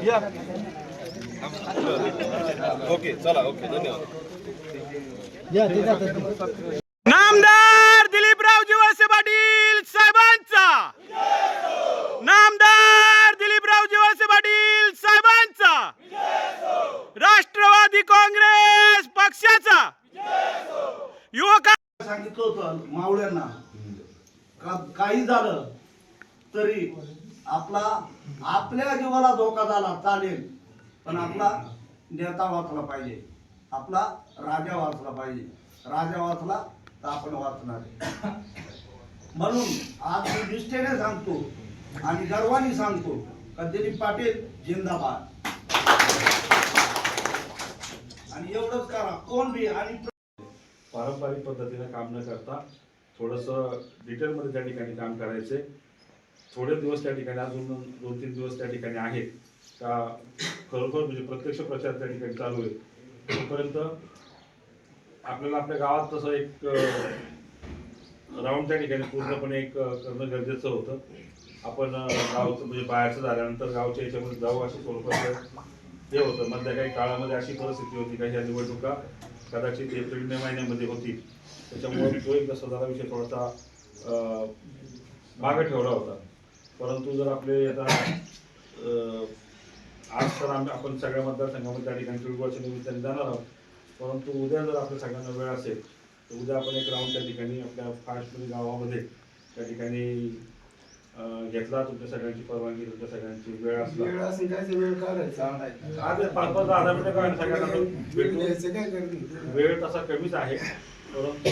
या ओके चला ओके धन्यवाद. नामदार दिलीपरावजी वळसे पाटील साहेबांचा, नामदार दिलीपरावजी वळसे पाटील साहेबांचा, राष्ट्रवादी काँग्रेस पक्षाचा युवका सांगितलं होतं मावळ्यांना काही झालं तरी आपल्या जीवाला धोका झाला चालेल, पण आपला नेता वाचला पाहिजे, आपला राजा वाचला पाहिजे. राजा वाचला तर आपण वाचणार. म्हणून आज मी निष्ठेने सांगतो आणि गर्वाने सांगतो का दिलीप पाटील जिंदाबाद. आणि एवढंच करा कोण बी. आणि पारंपरिक पद्धतीने काम न करता थोडंसं डिटेलमध्ये त्या ठिकाणी काम करायचे. थोडे दिवस त्या ठिकाणी अजून 2-3 दिवस त्या ठिकाणी आहेत का खरोखर म्हणजे प्रत्यक्ष प्रचार त्या ठिकाणी चालू आहे. तोपर्यंत आपल्याला आपल्या गावात तसं एक राऊंड त्या ठिकाणी पूर्णपणे एक करणं गरजेचं होतं. आपण गावचं म्हणजे बाहेरचं झाल्यानंतर गावच्या याच्यामध्ये जाऊ अशी स्वरूपाचं हे होतं. मधल्या काही काळामध्ये अशी परिस्थिती होती का ह्या निवडणुका कदाचित एप्रिल-मे महिन्यामध्ये होती, त्याच्यामुळे तो एक दसरा विषय थोडासा मागे ठेवला होता. परंतु जर आपले आता आज तर आपण सगळ्या मतदारसंघामध्ये त्या ठिकाणी तिळगुळाच्या निमित्ताने जाणार आहोत. परंतु उद्या जर आपल्या सगळ्यांना वेळ असेल तर उद्या आपण एक राऊंड त्या ठिकाणी आपल्या फास्टमध्ये गावामध्ये त्या ठिकाणी घेतला. तुमच्या सगळ्यांची परवानगी, तुमच्या सगळ्यांची वेळ असला आज 5-10 मिनिटं काय सगळ्यांना वेळ तसा कमीच आहे. परंतु